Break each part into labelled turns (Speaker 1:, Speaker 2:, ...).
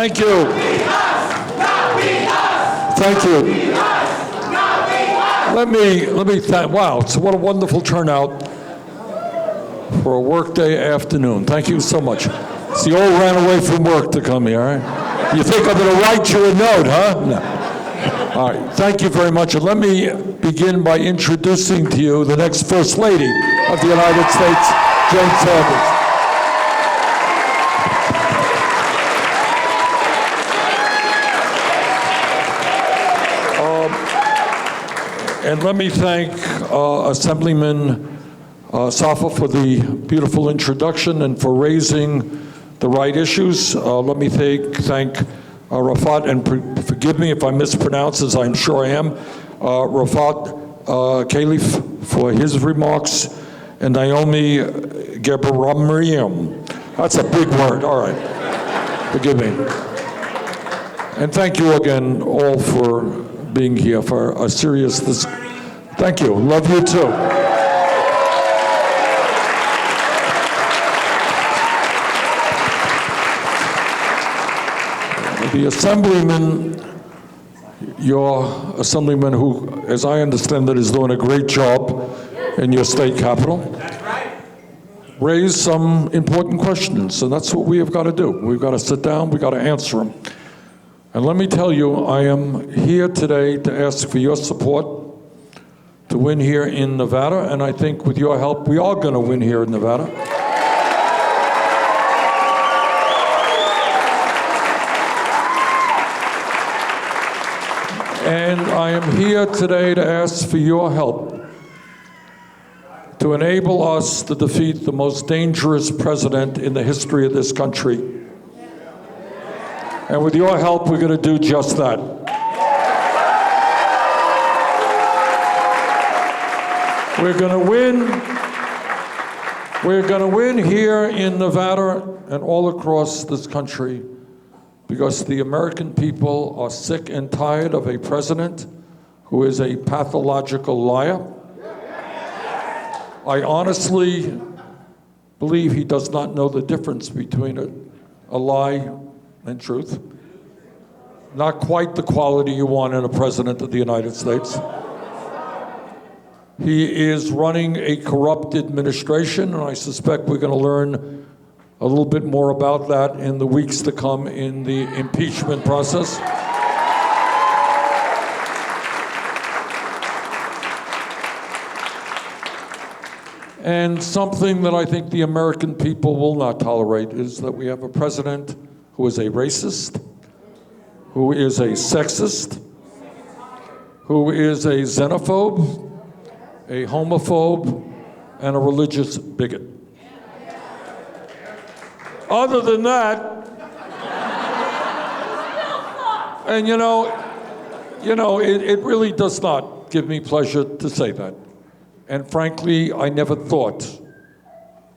Speaker 1: Thank you. Thank you. Let me thank, wow, so what a wonderful turnout for a workday afternoon. Thank you so much. So you all ran away from work to come here, all right? You think I'm going to write you a note, huh? No. All right, thank you very much. And let me begin by introducing to you the next First Lady of the United States, Jane Sanders. And let me thank Assemblyman Safa for the beautiful introduction and for raising the right issues. Let me thank Rafat, and forgive me if I mispronounce, as I'm sure I am, Rafat Khalif for his remarks, and Naomi Gebremariam. That's a big word, all right. Forgive me. And thank you again all for being here for a serious thank you. Love you too. The Assemblyman, your Assemblyman who, as I understand it, is doing a great job in your state capital. That's right. Raised some important questions, and that's what we have got to do. We've got to sit down, we've got to answer them. And let me tell you, I am here today to ask for your support to win here in Nevada, and I think with your help, we are going to win here in Nevada. And I am here today to ask for your help to enable us to defeat the most dangerous president in the history of this country. And with your help, we're going to do just that. We're going to win. We're going to win here in Nevada and all across this country because the American people are sick and tired of a president who is a pathological liar. I honestly believe he does not know the difference between a lie and truth. Not quite the quality you want in a president of the United States. He is running a corrupt administration, and I suspect we're going to learn a little bit more about that in the weeks to come in the impeachment process. And something that I think the American people will not tolerate is that we have a president who is a racist, who is a sexist, who is a xenophobe, a homophobe, and a religious bigot. Other than that, and it really does not give me pleasure to say that. And frankly, I never thought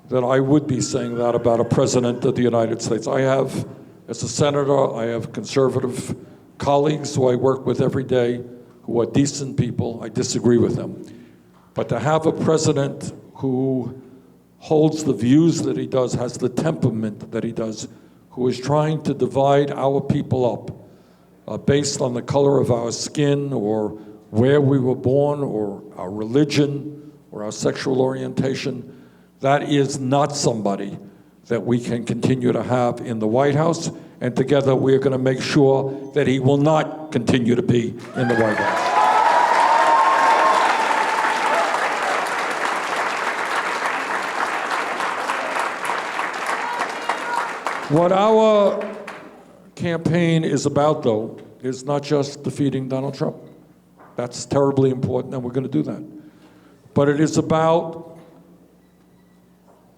Speaker 1: that I would be saying that about a president of the United States. I have, as a senator, I have conservative colleagues who I work with every day who are decent people. I disagree with them. But to have a president who holds the views that he does, has the temperament that he does, who is trying to divide our people up based on the color of our skin or where we were born or our religion or our sexual orientation, that is not somebody that we can continue to have in the White House, and together we're going to make sure that he will not continue to be in the White House. What our campaign is about, though, is not just defeating Donald Trump. That's terribly important, and we're going to do that. But it is about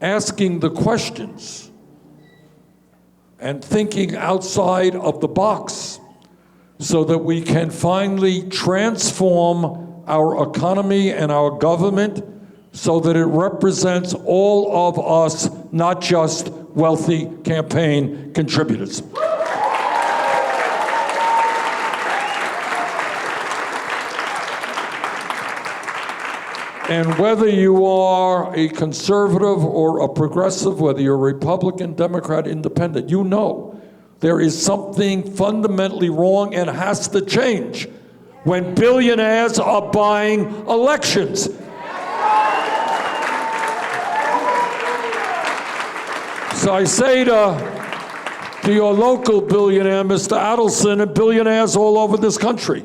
Speaker 1: asking the questions and thinking outside of the box so that we can finally transform our economy and our government so that it represents all of us, not just wealthy campaign contributors. And whether you are a conservative or a progressive, whether you're a Republican, Democrat, Independent, you know There is something fundamentally wrong and has to change when billionaires are buying elections. So I say to your local billionaire, Mr. Adelson, and billionaires all over this country,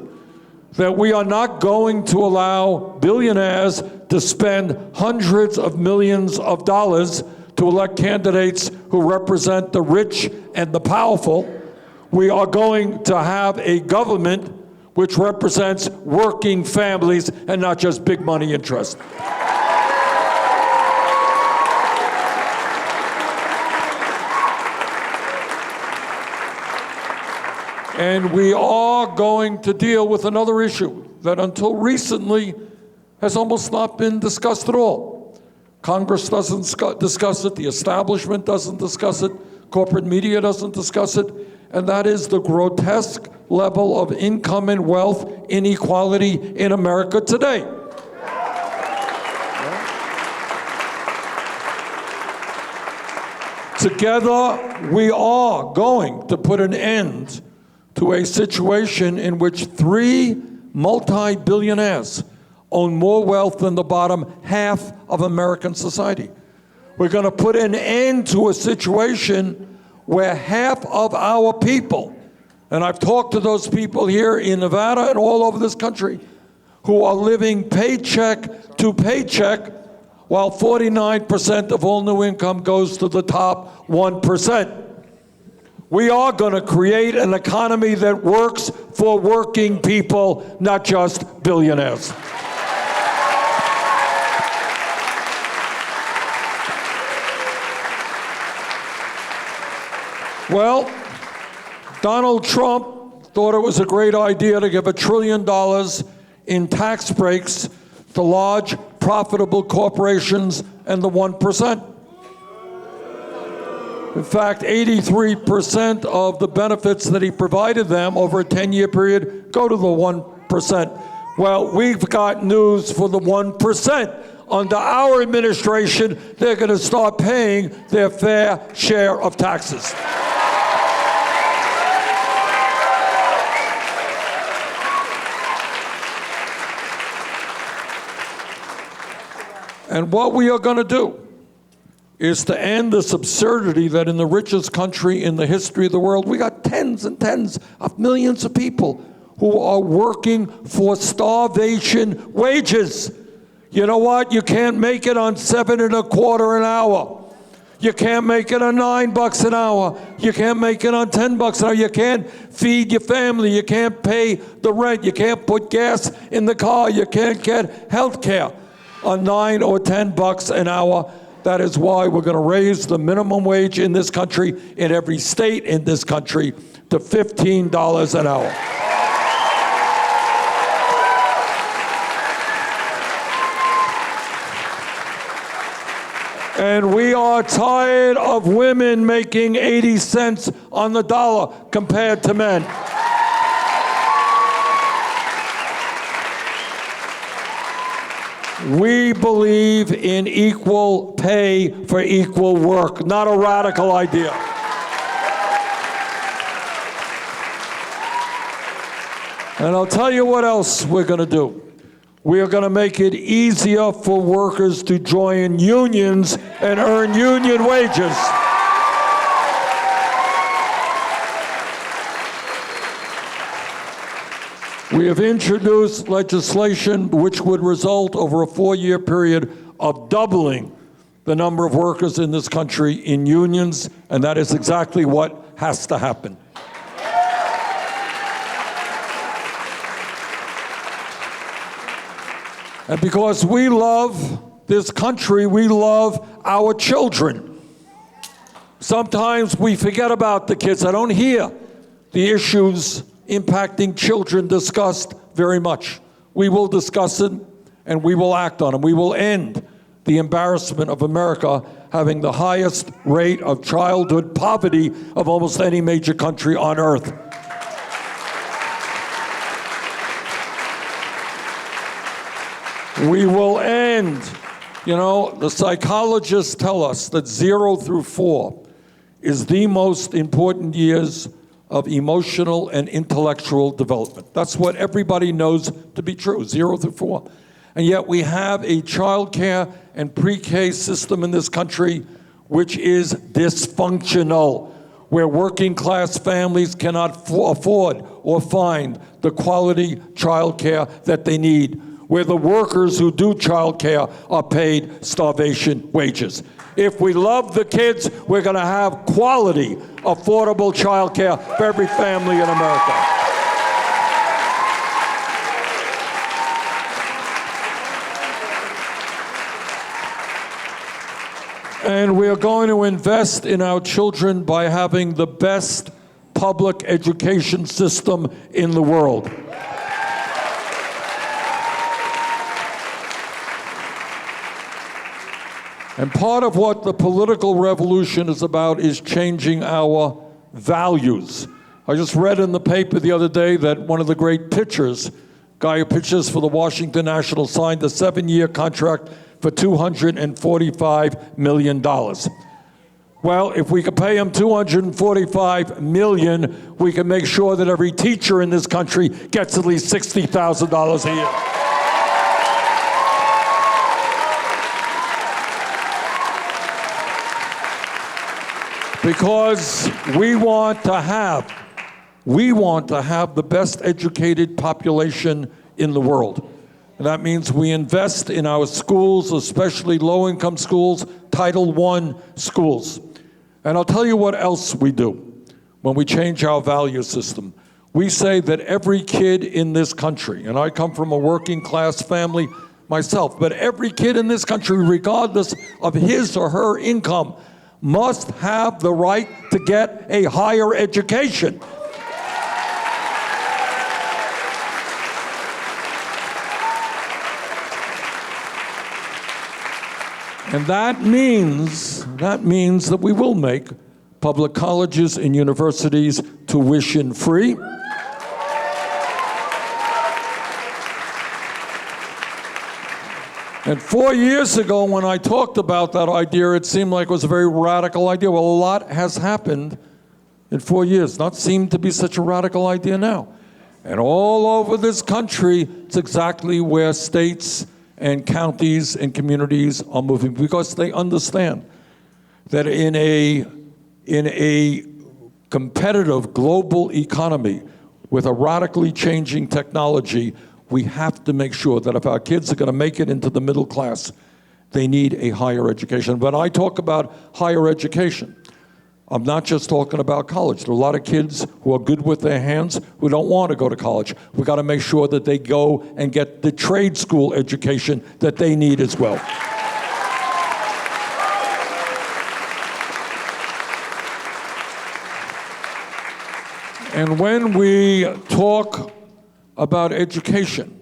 Speaker 1: that we are not going to allow billionaires to spend hundreds of millions of dollars to elect candidates who represent the rich and the powerful. We are going to have a government which represents working families and not just big money interests. And we are going to deal with another issue that until recently has almost not been discussed at all. Congress doesn't discuss it, the establishment doesn't discuss it, corporate media doesn't discuss it, and that is the grotesque level of income and wealth inequality in America today. Together, we are going to put an end to a situation in which 3 multi-billionaires own more wealth than the bottom half of American society. We're going to put an end to a situation where half of our people, and I've talked to those people here in Nevada and all over this country, who are living paycheck to paycheck, while 49% of all new income goes to the top 1%. We are going to create an economy that works for working people, not just billionaires. Well, Donald Trump thought it was a great idea to give $1 trillion in tax breaks to large, profitable corporations and the 1%. In fact, 83% of the benefits that he provided them over a 10-year period go to the 1%. Well, we've got news for the 1%. Under our administration, they're going to start paying their fair share of taxes. And what we are going to do is to end this absurdity that in the richest country in the history of the world, we got tens and tens of millions of people who are working for starvation wages. You know what? You can't make it on $7.25 an hour. You can't make it on $9 an hour. You can't make it on $10 an hour. You can't feed your family. You can't pay the rent. You can't put gas in the car. You can't get health care on $9 or $10 an hour. That is why we're going to raise the minimum wage in this country, in every state in this country, to $15 an hour. And we are tired of women making 80 cents on the dollar compared to men. We believe in equal pay for equal work, not a radical idea. And I'll tell you what else we're going to do. We are going to make it easier for workers to join unions and earn union wages. We have introduced legislation which would result over a 4-year period of doubling the number of workers in this country in unions, and that is exactly what has to happen. And because we love this country, we love our children. Sometimes we forget about the kids. I don't hear the issues impacting children discussed very much. We will discuss it and we will act on it. We will end the embarrassment of America having the highest rate of childhood poverty of almost any major country on earth. We will end, the psychologists tell us that 0 through 4 is the most important years of emotional and intellectual development. That's what everybody knows to be true, 0 through 4. And yet we have a child care and pre-K system in this country which is dysfunctional, where working class families cannot afford or find the quality child care that they need, where the workers who do child care are paid starvation wages. If we love the kids, we're going to have quality, affordable child care for every family in America. And we're going to invest in our children by having the best public education system in the world. And part of what the political revolution is about is changing our values. I just read in the paper the other day that one of the great pitchers, guy who pitches for the Washington Nationals, signed a 7-year contract for $245 million. Well, if we could pay him $245 million, we can make sure that every teacher in this country gets at least $60,000 a year. Because we want to have the best educated population in the world. And that means we invest in our schools, especially low-income schools, Title I schools. And I'll tell you what else we do when we change our value system. We say that every kid in this country, and I come from a working class family myself, but every kid in this country, regardless of his or her income, must have the right to get a higher education. And that means that we will make public colleges and universities tuition free. And 4 years ago, when I talked about that idea, it seemed like it was a very radical idea. Well, a lot has happened in 4 years. Not seemed to be such a radical idea now. And all over this country, it's exactly where states and counties and communities are moving, because they understand that in a competitive global economy with a radically changing technology, we have to make sure that if our kids are going to make it into the middle class, they need a higher education. When I talk about higher education, I'm not just talking about college. There are a lot of kids who are good with their hands who don't want to go to college. We've got to make sure that they go and get the trade school education that they need as well. And when we talk about education,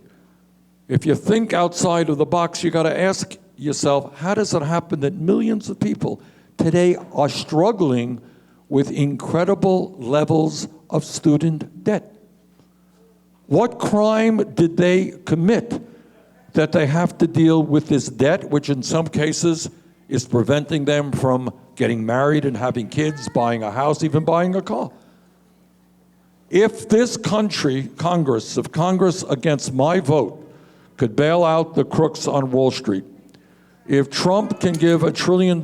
Speaker 1: if you think outside of the box, you got to ask yourself, how does it happen that millions of people today are struggling with incredible levels of student debt? What crime did they commit that they have to deal with this debt, which in some cases is preventing them from getting married and having kids, buying a house, even buying a car? If this country, Congress against my vote, could bail out the crooks on Wall Street, if Trump can give $1 trillion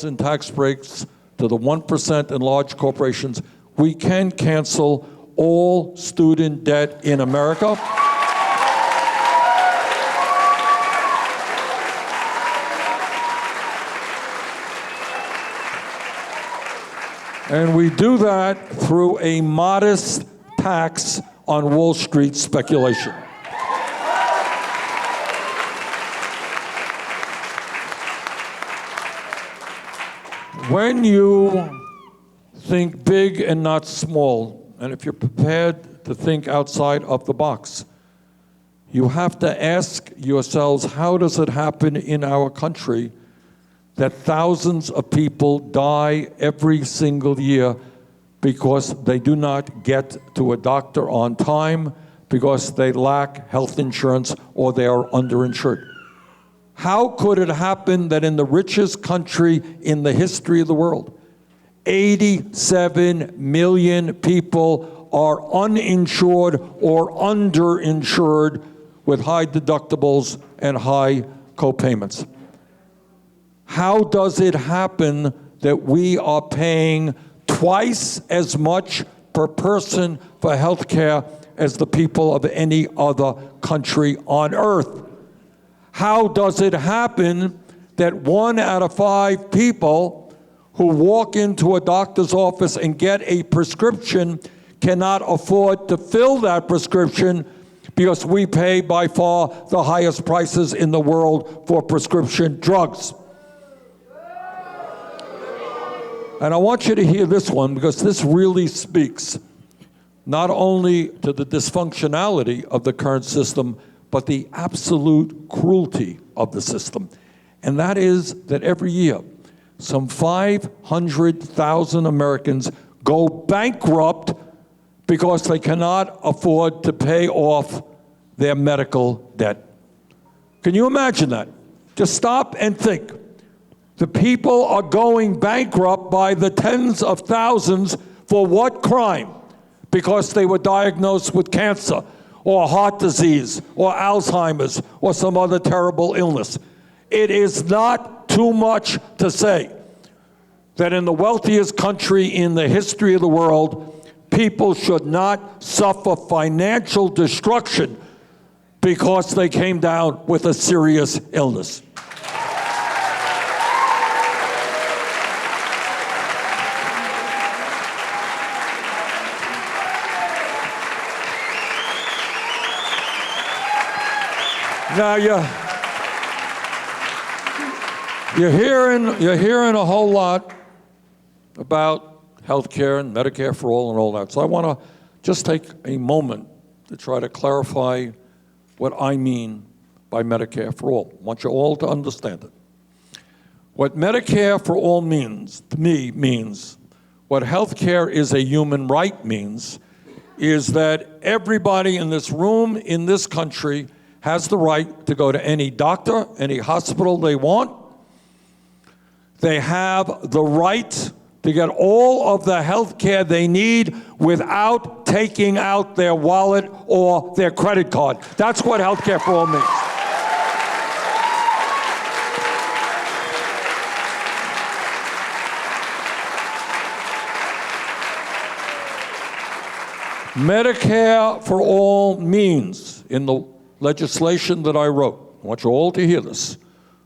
Speaker 1: in tax breaks to the 1% in large corporations, we can cancel all student debt in America. And we do that through a modest tax on Wall Street speculation. When you think big and not small, and if you're prepared to think outside of the box, you have to ask yourselves, how does it happen in our country that thousands of people die every single year because they do not get to a doctor on time, because they lack health insurance or they are underinsured? How could it happen that in the richest country in the history of the world, 87 million people are uninsured or underinsured with high deductibles and high co-payments. How does it happen that we are paying twice as much per person for health care as the people of any other country on earth? How does it happen that 1 out of 5 people who walk into a doctor's office and get a prescription cannot afford to fill that prescription because we pay by far the highest prices in the world for prescription drugs? And I want you to hear this one, because this really speaks not only to the dysfunctionality of the current system, but the absolute cruelty of the system. And that is that every year, some 500,000 Americans go bankrupt because they cannot afford to pay off their medical debt. Can you imagine that? Just stop and think. The people are going bankrupt by the tens of thousands for what crime? Because they were diagnosed with cancer or heart disease or Alzheimer's or some other terrible illness. It is not too much to say that in the wealthiest country in the history of the world, people should not suffer financial destruction because they came down with a serious illness. Now you're hearing a whole lot about health care and Medicare for all and all that. So I want to just take a moment to try to clarify what I mean by Medicare for all. I want you all to understand it. What Medicare for all means, to me, means what health care is a human right means is that everybody in this room, in this country, has the right to go to any doctor, any hospital they want. They have the right to get all of the health care they need without taking out their wallet or their credit card. That's what health care for all means. Medicare for all means, in the legislation that I wrote, I want you all to hear this,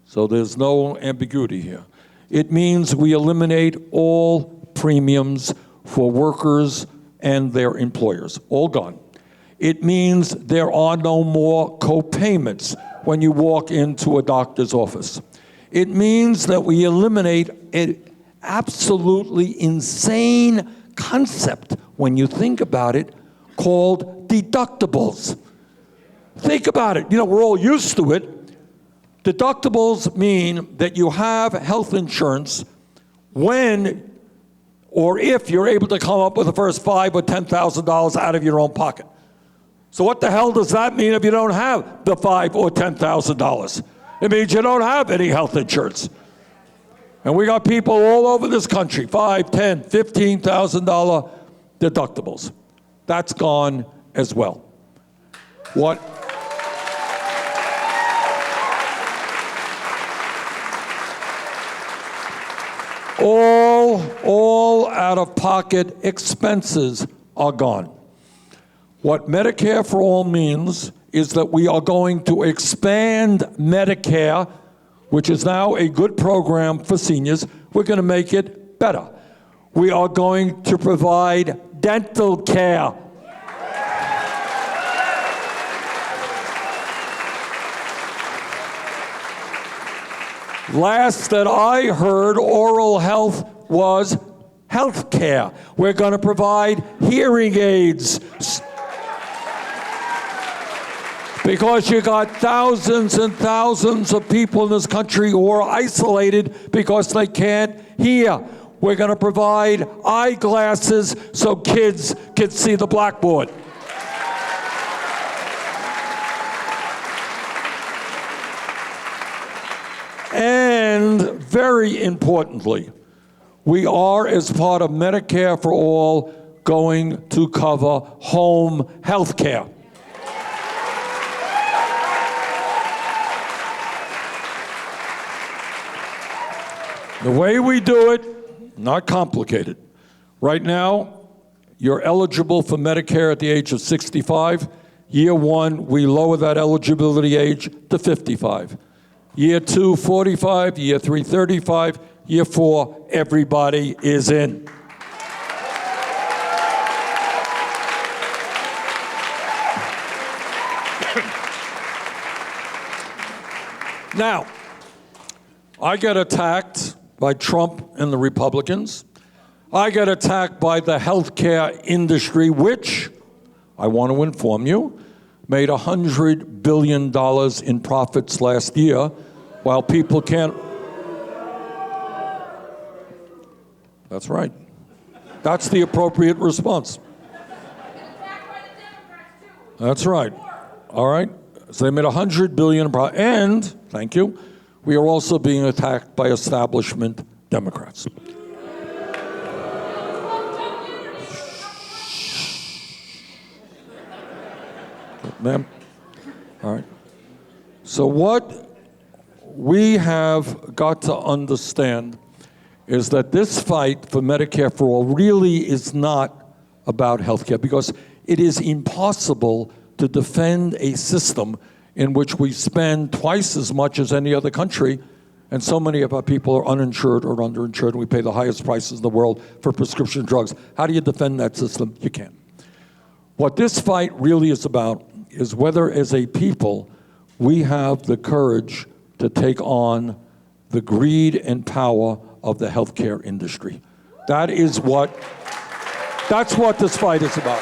Speaker 1: so there's no ambiguity here. It means we eliminate all premiums for workers and their employers, all gone. It means there are no more co-payments when you walk into a doctor's office. It means that we eliminate an absolutely insane concept, when you think about it, called deductibles. Think about it. You know, we're all used to it. Deductibles mean that you have health insurance when or if you're able to come up with the first $5,000 or $10,000 out of your own pocket. So what the hell does that mean if you don't have the $5,000 or $10,000? It means you don't have any health insurance. And we got people all over this country, $5,000, $10,000, $15,000 deductibles. That's gone as well. What? All out-of-pocket expenses are gone. What Medicare for all means is that we are going to expand Medicare, which is now a good program for seniors. We're going to make it better. We are going to provide dental care. Last that I heard, oral health was health care. We're going to provide hearing aids. Because you got thousands and thousands of people in this country who are isolated because they can't hear. We're going to provide eyeglasses so kids can see the blackboard. And very importantly, We are, as part of Medicare for All, going to cover home health care. The way we do it, not complicated. Right now, you're eligible for Medicare at the age of 65. Year one, we lower that eligibility age to 55. Year two, 45. Year three, 35. Year four, everybody is in. Now, I get attacked by Trump and the Republicans. I get attacked by the healthcare industry, which, I want to inform you, made $100 billion in profits last year, while people can't. That's right. That's the appropriate response. That's right. All right. So they made $100 billion in profit. And, thank you, we are also being attacked by establishment Democrats. Ma'am? All right. So what we have got to understand is that this fight for Medicare for All really is not about health care, because it is impossible to defend a system in which we spend twice as much as any other country, and so many of our people are uninsured or underinsured, and we pay the highest prices in the world for prescription drugs. How do you defend that system? You can't. What this fight really is about is whether, as a people, we have the courage to take on the greed and power of the healthcare industry. That's what this fight is about.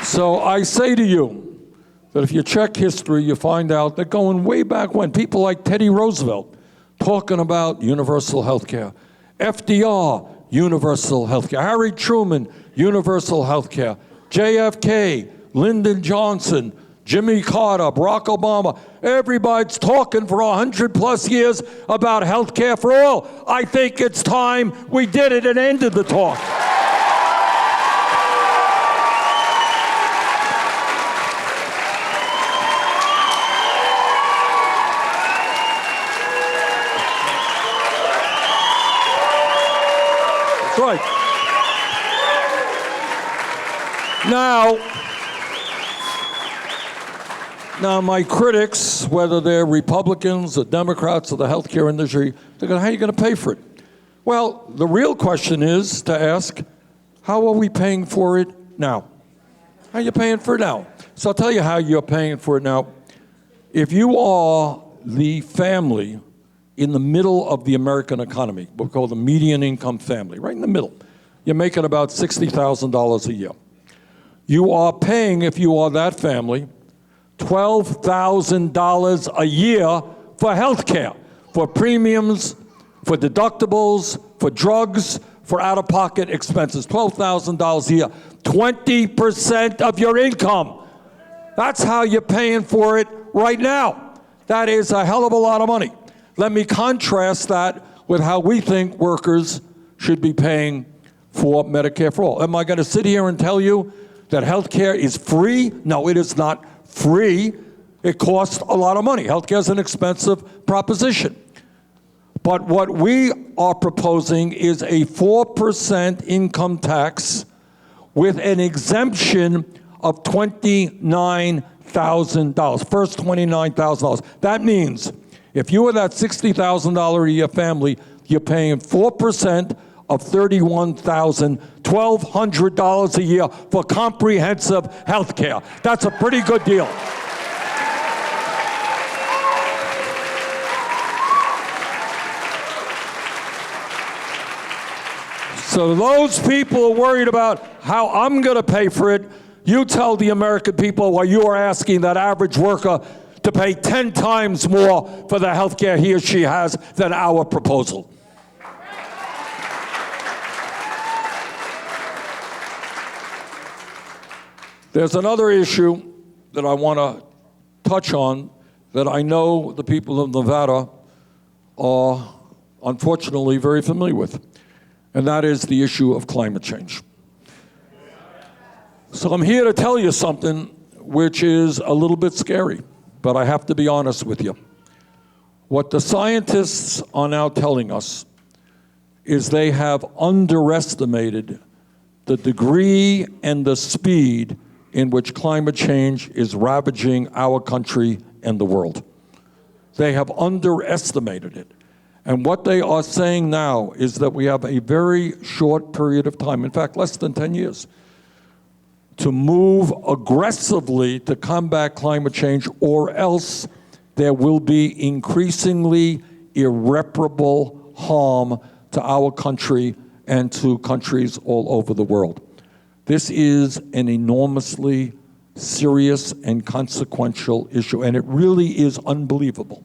Speaker 1: So I say to you that if you check history, you find out that going way back when, people like Teddy Roosevelt talking about universal health care, FDR, universal health care, Harry Truman, universal health care, JFK, Lyndon Johnson, Jimmy Carter, Barack Obama, everybody's talking for 100 plus years about health care for all. I think it's time we did it and ended the talk. That's right. Now, my critics, whether they're Republicans or Democrats or the healthcare industry, they're going, how are you going to pay for it? Well, the real question is to ask, how are we paying for it now? How are you paying for it now? So I'll tell you how you're paying for it now. If you are the family in the middle of the American economy, what we call the median income family, right in the middle, you're making about $60,000 a year. You are paying, if you are that family, $12,000 a year for health care, for premiums, for deductibles, for drugs, for out-of-pocket expenses. $12,000 a year, 20% of your income. That's how you're paying for it right now. That is a hell of a lot of money. Let me contrast that with how we think workers should be paying for Medicare for all. Am I going to sit here and tell you that health care is free? No, it is not free. It costs a lot of money. Healthcare is an expensive proposition. But what we are proposing is a 4% income tax with an exemption of $29,000. First $29,000. That means if you are that $60,000 a year family, you're paying 4% of $31,200 a year for comprehensive health care. That's a pretty good deal. So those people are worried about how I'm going to pay for it. You tell the American people why you are asking that average worker to pay 10 times more for the health care he or she has than our proposal. There's another issue that I want to touch on that I know the people of Nevada are unfortunately very familiar with, and that is the issue of climate change. So I'm here to tell you something which is a little bit scary, but I have to be honest with you. What the scientists are now telling us is they have underestimated the degree and the speed in which climate change is ravaging our country and the world. They have underestimated it. And what they are saying now is that we have a very short period of time, in fact, less than 10 years, to move aggressively to combat climate change, or else there will be increasingly irreparable harm to our country and to countries all over the world. This is an enormously serious and consequential issue, and it really is unbelievable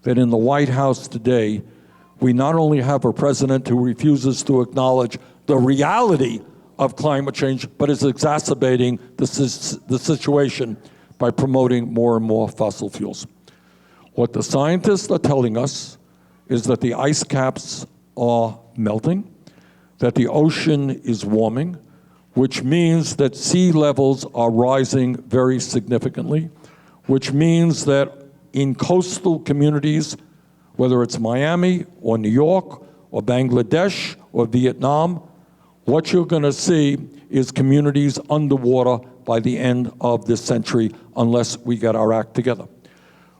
Speaker 1: that in the White House today, we not only have a president who refuses to acknowledge the reality of climate change, but is exacerbating the situation by promoting more and more fossil fuels. What the scientists are telling us is that the ice caps are melting, that the ocean is warming, which means that sea levels are rising very significantly, which means that in coastal communities, whether it's Miami or New York or Bangladesh or Vietnam, what you're going to see is communities underwater by the end of this century unless we get our act together.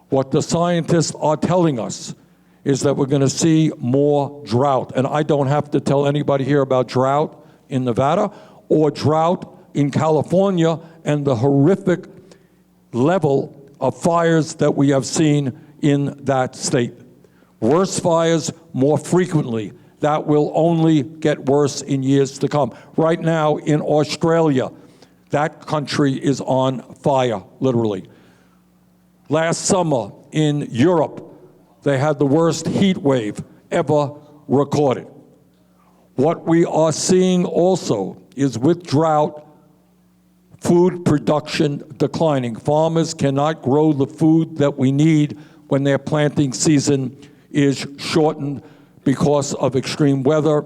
Speaker 1: What the scientists are telling us is that we're going to see more drought. And I don't have to tell anybody here about drought in Nevada or drought in California and the horrific level of fires that we have seen in that state. Worse fires more frequently. That will only get worse in years to come. Right now in Australia, that country is on fire, literally. Last summer in Europe, they had the worst heat wave ever recorded. What we are seeing also is with drought, food production declining. Farmers cannot grow the food that we need when their planting season is shortened because of extreme weather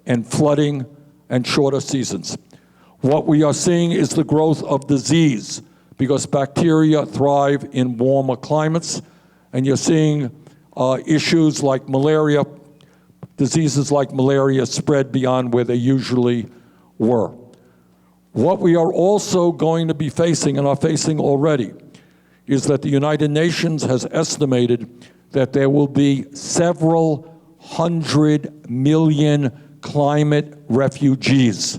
Speaker 1: and flooding and shorter seasons. What we are seeing is the growth of disease because bacteria thrive in warmer climates, and you're seeing issues like malaria, diseases like malaria spread beyond where they usually were. What we are also going to be facing, and are facing already, is that the United Nations has estimated that there will be several 100 million climate refugees,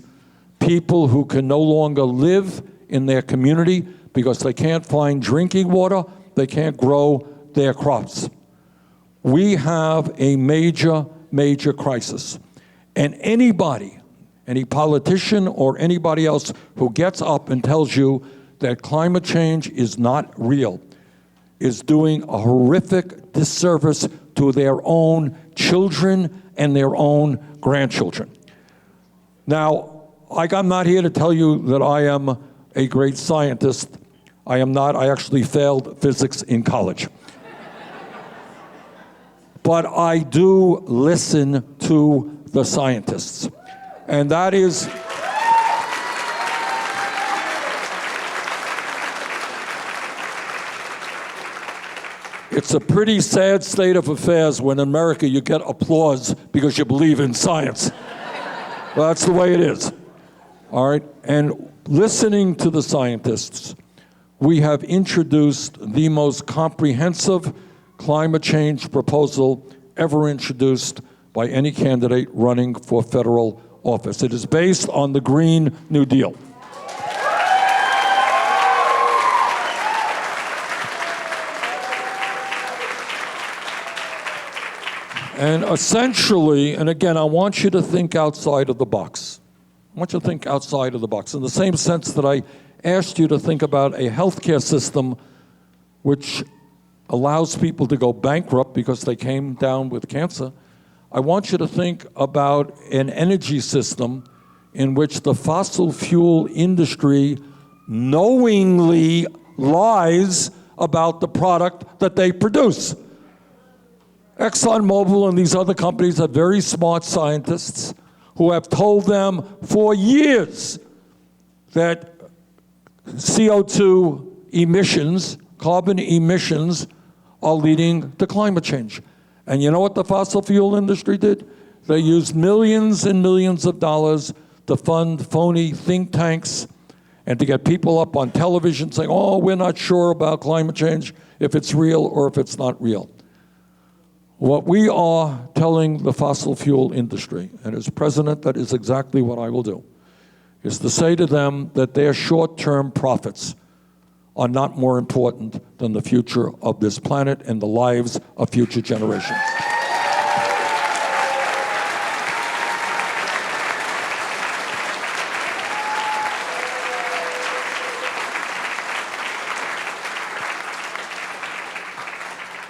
Speaker 1: people who can no longer live in their community because they can't find drinking water, they can't grow their crops. We have a major, major crisis. And anybody, any politician or anybody else who gets up and tells you that climate change is not real is doing a horrific disservice to their own children and their own grandchildren. Now, I'm not here to tell you that I am a great scientist. I am not. I actually failed physics in college. But I do listen to the scientists. And that is, it's a pretty sad state of affairs when in America you get applause because you believe in science. Well, that's the way it is. All right? And listening to the scientists, we have introduced the most comprehensive climate change proposal ever introduced by any candidate running for federal office. It is based on the Green New Deal. And essentially, and again, I want you to think outside of the box. I want you to think outside of the box in the same sense that I asked you to think about a healthcare system which allows people to go bankrupt because they came down with cancer. I want you to think about an energy system in which the fossil fuel industry knowingly lies about the product that they produce. ExxonMobil and these other companies have very smart scientists who have told them for years that CO2 emissions, carbon emissions, are leading to climate change. And you know what the fossil fuel industry did? They used millions and millions of dollars to fund phony think tanks and to get people up on television saying, oh, we're not sure about climate change, if it's real or if it's not real. What we are telling the fossil fuel industry, and as president, that is exactly what I will do, is to say to them that their short-term profits are not more important than the future of this planet and the lives of future generations.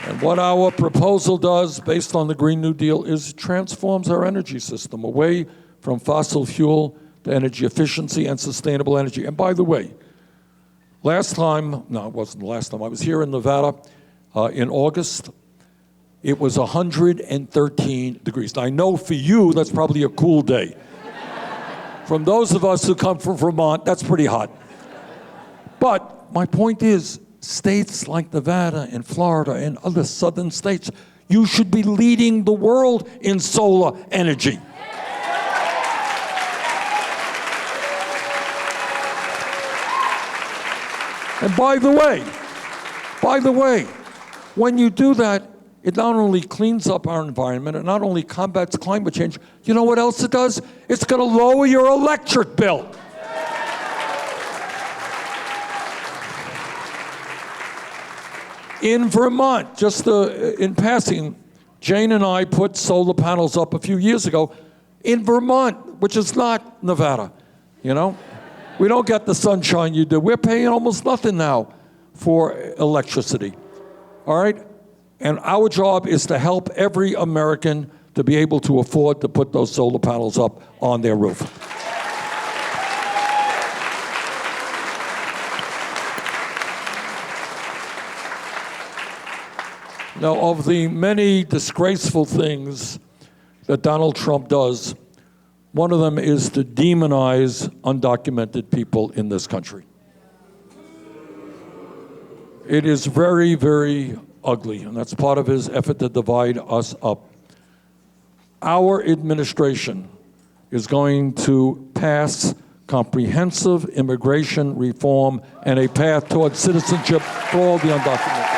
Speaker 1: And what our proposal does, based on the Green New Deal, is transforms our energy system away from fossil fuel to energy efficiency and sustainable energy. And by the way, last time, no, it wasn't the last time, I was here in Nevada in August. It was 113 degrees. Now, I know for you, that's probably a cool day. From those of us who come from Vermont, that's pretty hot. But my point is, states like Nevada and Florida and other southern states, you should be leading the world in solar energy. And by the way, when you do that, it not only cleans up our environment, it not only combats climate change, you know what else it does? It's going to lower your electric bill. In Vermont, just in passing, Jane and I put solar panels up a few years ago in Vermont, which is not Nevada, you know? We don't get the sunshine you do. We're paying almost nothing now for electricity, all right? And our job is to help every American to be able to afford to put those solar panels up on their roof. Now, of the many disgraceful things that Donald Trump does, one of them is to demonize undocumented people in this country. It is very, very ugly, and that's part of his effort to divide us up. Our administration is going to pass comprehensive immigration reform and a path towards citizenship for all the undocumented.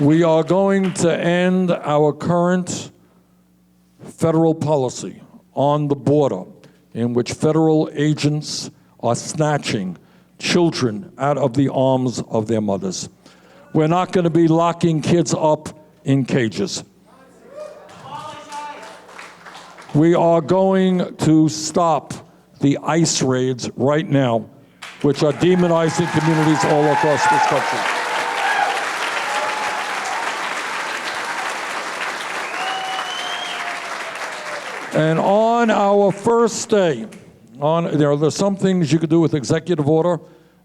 Speaker 1: We are going to end our current federal policy on the border in which federal agents are snatching children out of the arms of their mothers. We're not going to be locking kids up in cages. We are going to stop the ICE raids right now, which are demonizing communities all across this country. And on our first day, there are some things you could do with executive order,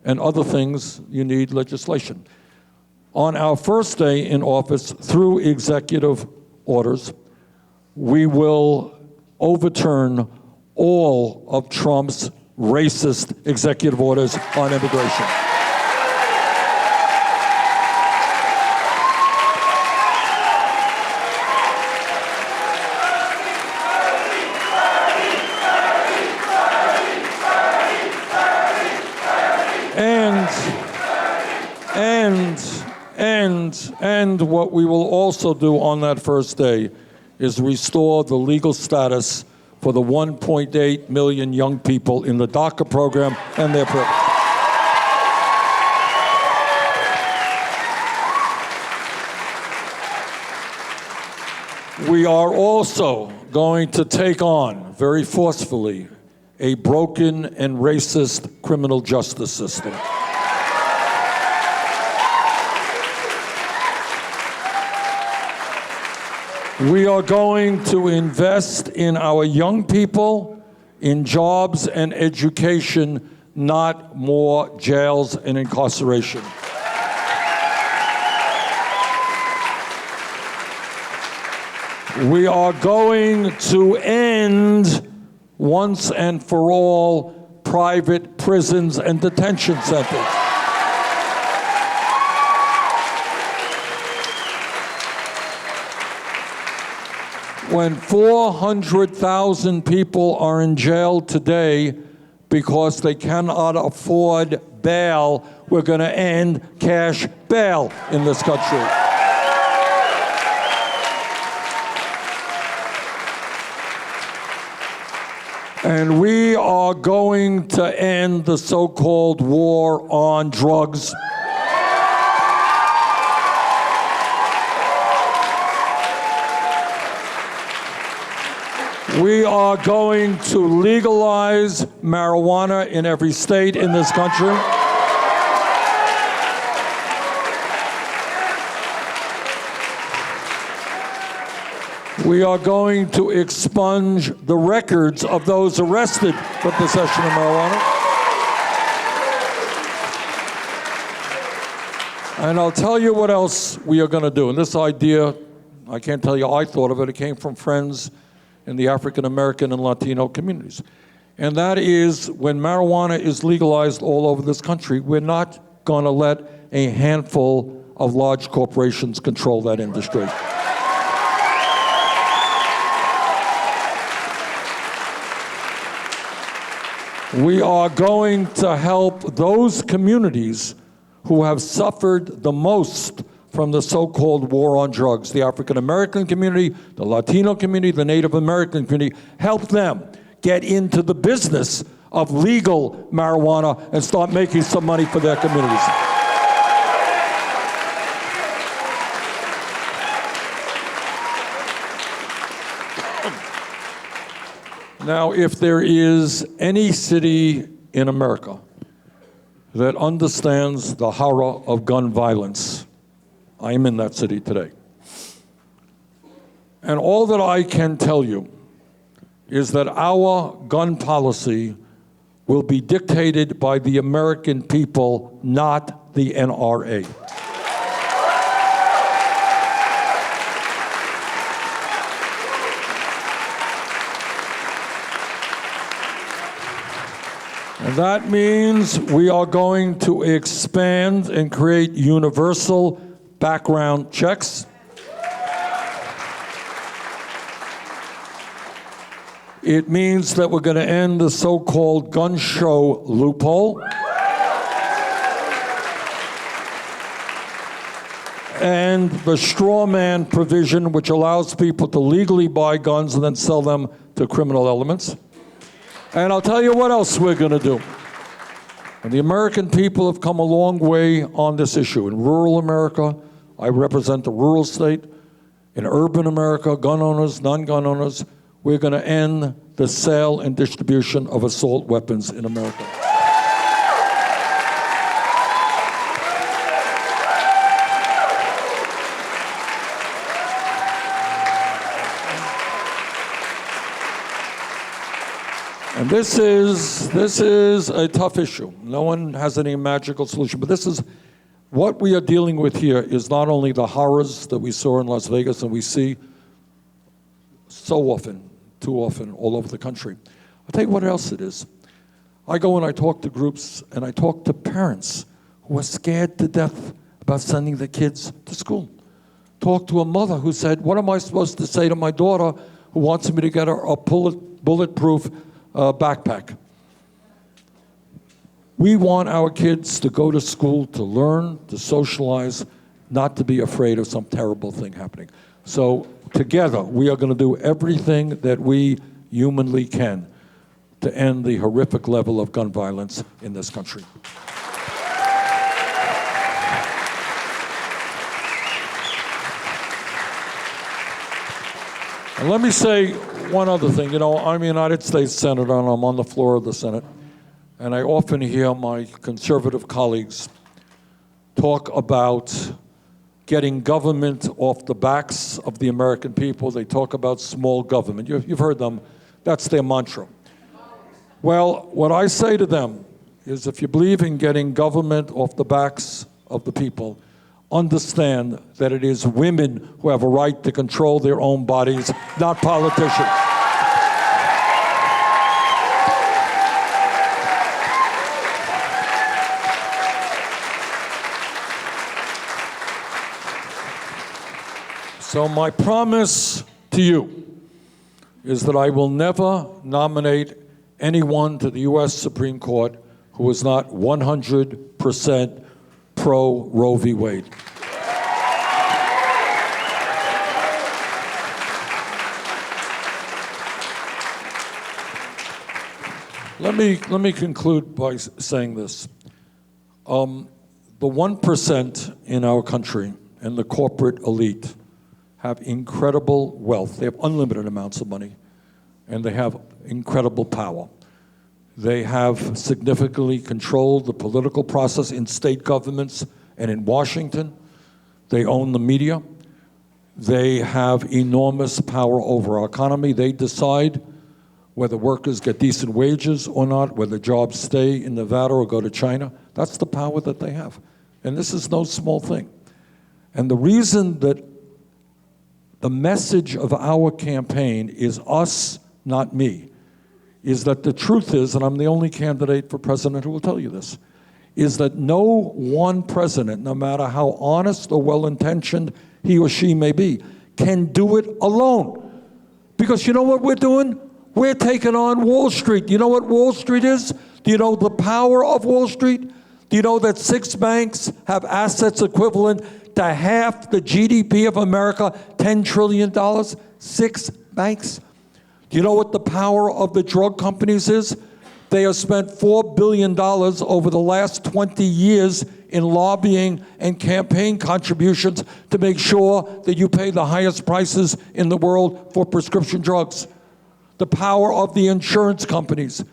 Speaker 1: and other things you need legislation. On our first day in office, through executive orders, we will overturn all of Trump's racist executive orders on immigration. And what we will also do on that first day is restore the legal status for the 1.8 million young people in the DACA program and their privilege. We are also going to take on, very forcefully, a broken and racist criminal justice system. We are going to invest in our young people, in jobs and education, not more jails and incarceration. We are going to end, once and for all, private prisons and detention centers. When 400,000 people are in jail today because they cannot afford bail, we're going to end cash bail in this country. And we are going to end the so-called war on drugs. We are going to legalize marijuana in every state in this country. We are going to expunge the records of those arrested for possession of marijuana. And I'll tell you what else we are going to do. And this idea, I can't tell you I thought of it. It came from friends in the African American and Latino communities. And that is, when marijuana is legalized all over this country, we're not going to let a handful of large corporations control that industry. We are going to help those communities who have suffered the most from the so-called war on drugs, the African American community, the Latino community, the Native American community, help them get into the business of legal marijuana and start making some money for their communities. Now, if there is any city in America that understands the horror of gun violence, I am in that city today. And all that I can tell you is that our gun policy will be dictated by the American people, not the NRA. And that means we are going to expand and create universal background checks. It means that we're going to end the so-called gun show loophole. And the straw man provision, which allows people to legally buy guns and then sell them to criminal elements. And I'll tell you what else we're going to do. And the American people have come a long way on this issue. In rural America, I represent a rural state. In urban America, gun owners, non-gun owners, we're going to end the sale and distribution of assault weapons in America. And this is a tough issue. No one has any magical solution, but this is what we are dealing with here is not only the horrors that we saw in Las Vegas and we see so often, too often, all over the country. I'll tell you what else it is. I go and I talk to groups and I talk to parents who are scared to death about sending their kids to school. Talk to a mother who said, what am I supposed to say to my daughter who wants me to get her a bulletproof backpack? We want our kids to go to school, to learn, to socialize, not to be afraid of some terrible thing happening. So together, we are going to do everything that we humanly can to end the horrific level of gun violence in this country. And let me say one other thing. You know, I'm a United States Senator, and I'm on the floor of the Senate, and I often hear my conservative colleagues talk about getting government off the backs of the American people. They talk about small government. You've heard them. That's their mantra. Well, what I say to them is if you believe in getting government off the backs of the people, understand that it is women who have a right to control their own bodies, not politicians. So my promise to you is that I will never nominate anyone to the U.S. Supreme Court who is not 100% pro Roe v. Wade. Let me conclude by saying this. The 1% in our country and the corporate elite have incredible wealth. They have unlimited amounts of money, and they have incredible power. They have significantly controlled the political process in state governments and in Washington. They own the media. They have enormous power over our economy. They decide whether workers get decent wages or not, whether jobs stay in Nevada or go to China. That's the power that they have. And this is no small thing. And the reason that the message of our campaign is us, not me, is that the truth is, and I'm the only candidate for president who will tell you this, is that no one president, no matter how honest or well-intentioned he or she may be, can do it alone. Because you know what we're doing? We're taking on Wall Street. You know what Wall Street is? Do you know the power of Wall Street? Do you know that 6 banks have assets equivalent to half the GDP of America, $10 trillion? 6 banks. Do you know what the power of the drug companies is? They have spent $4 billion over the last 20 years in lobbying and campaign contributions to make sure that you pay the highest prices in the world for prescription drugs. The power of the insurance companies.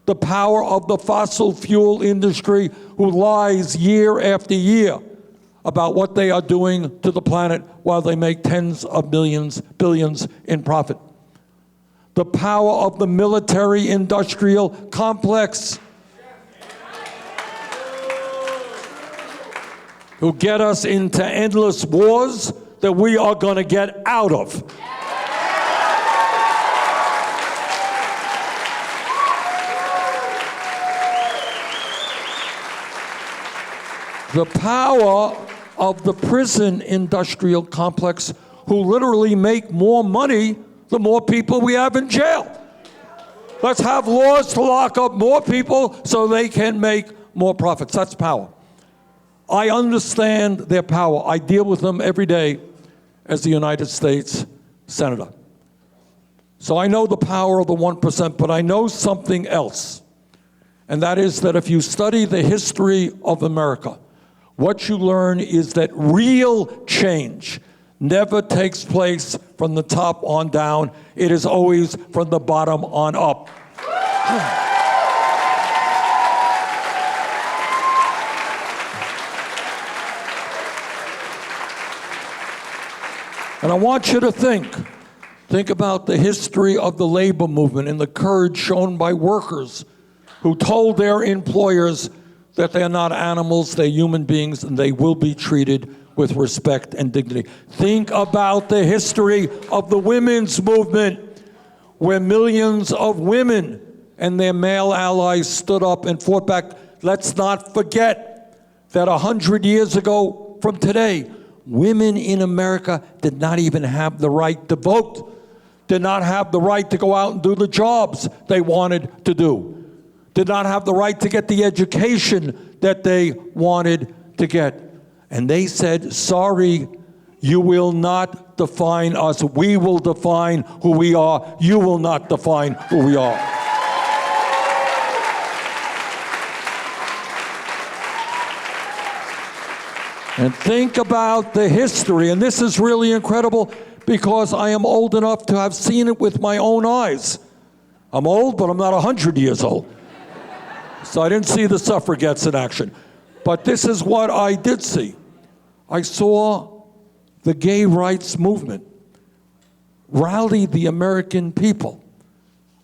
Speaker 1: The power of the fossil fuel industry who lies year after year about what they are doing to the planet while they make tens of millions, billions in profit. The power of the military-industrial complex who get us into endless wars that we are going to get out of. The power of the prison industrial complex who literally make more money the more people we have in jail. Let's have laws to lock up more people so they can make more profits. That's power. I understand their power. I deal with them every day as the United States Senator. So I know the power of the 1%, but I know something else. And that is that if you study the history of America, what you learn is that real change never takes place from the top on down. It is always from the bottom on up. And I want you to think about the history of the labor movement and the courage shown by workers who told their employers that they are not animals, they're human beings, and they will be treated with respect and dignity. Think about the history of the women's movement, where millions of women and their male allies stood up and fought back. Let's not forget that 100 years ago from today, women in America did not even have the right to vote, did not have the right to go out and do the jobs they wanted to do, did not have the right to get the education that they wanted to get. And they said, sorry, you will not define us. We will define who we are. You will not define who we are. And think about the history. And this is really incredible because I am old enough to have seen it with my own eyes. I'm old, but I'm not 100 years old. So I didn't see the suffragettes in action. But this is what I did see. I saw the gay rights movement rallied the American people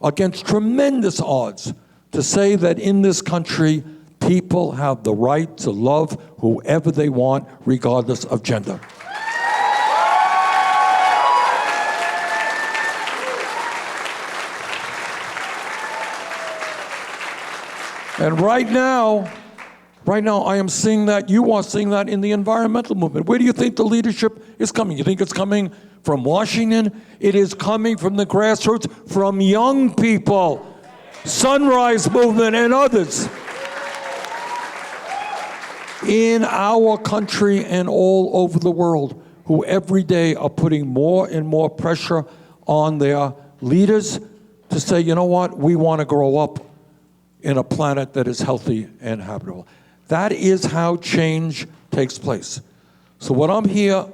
Speaker 1: against tremendous odds to say that in this country, people have the right to love whoever they want, regardless of gender. And right now, I am seeing that, you are seeing that in the environmental movement. Where do you think the leadership is coming? You think it's coming from Washington? It is coming from the grassroots, from young people, Sunrise Movement and others in our country and all over the world, who every day are putting more and more pressure on their leaders to say, you know what, we want to grow up in a planet that is healthy and habitable. That is how change takes place. So what I'm here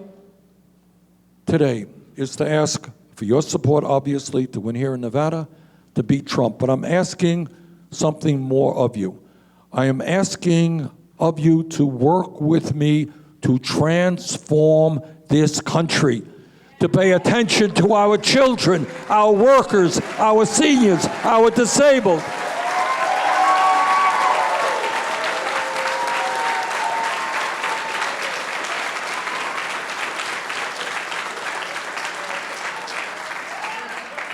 Speaker 1: today is to ask for your support, obviously, to win here in Nevada, to beat Trump. But I'm asking something more of you. I am asking of you to work with me to transform this country, to pay attention to our children, our workers, our seniors, our disabled.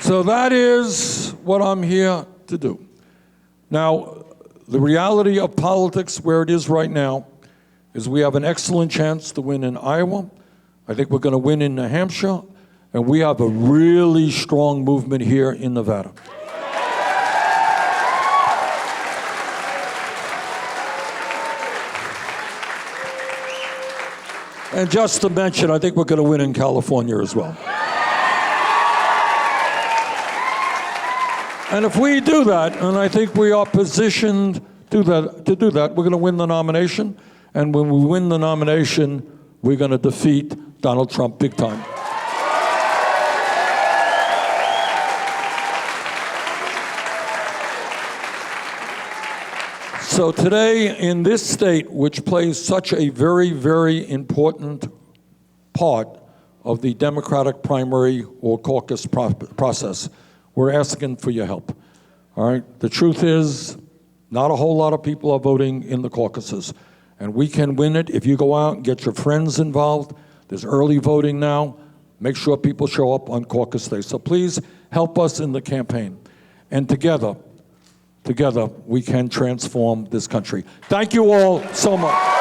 Speaker 1: So that is what I'm here to do. Now, the reality of politics where it is right now is we have an excellent chance to win in Iowa. I think we're going to win in New Hampshire, and we have a really strong movement here in Nevada. And just to mention, I think we're going to win in California as well. And if we do that, and I think we are positioned to do that, we're going to win the nomination. And when we win the nomination, we're going to defeat Donald Trump big time. So today, in this state, which plays such a very, very important part of the Democratic primary or caucus process, we're asking for your help, all right? The truth is, not a whole lot of people are voting in the caucuses, and we can win it if you go out and get your friends involved. There's early voting now. Make sure people show up on caucus day. So please help us in the campaign. And together, we can transform this country. Thank you all so much.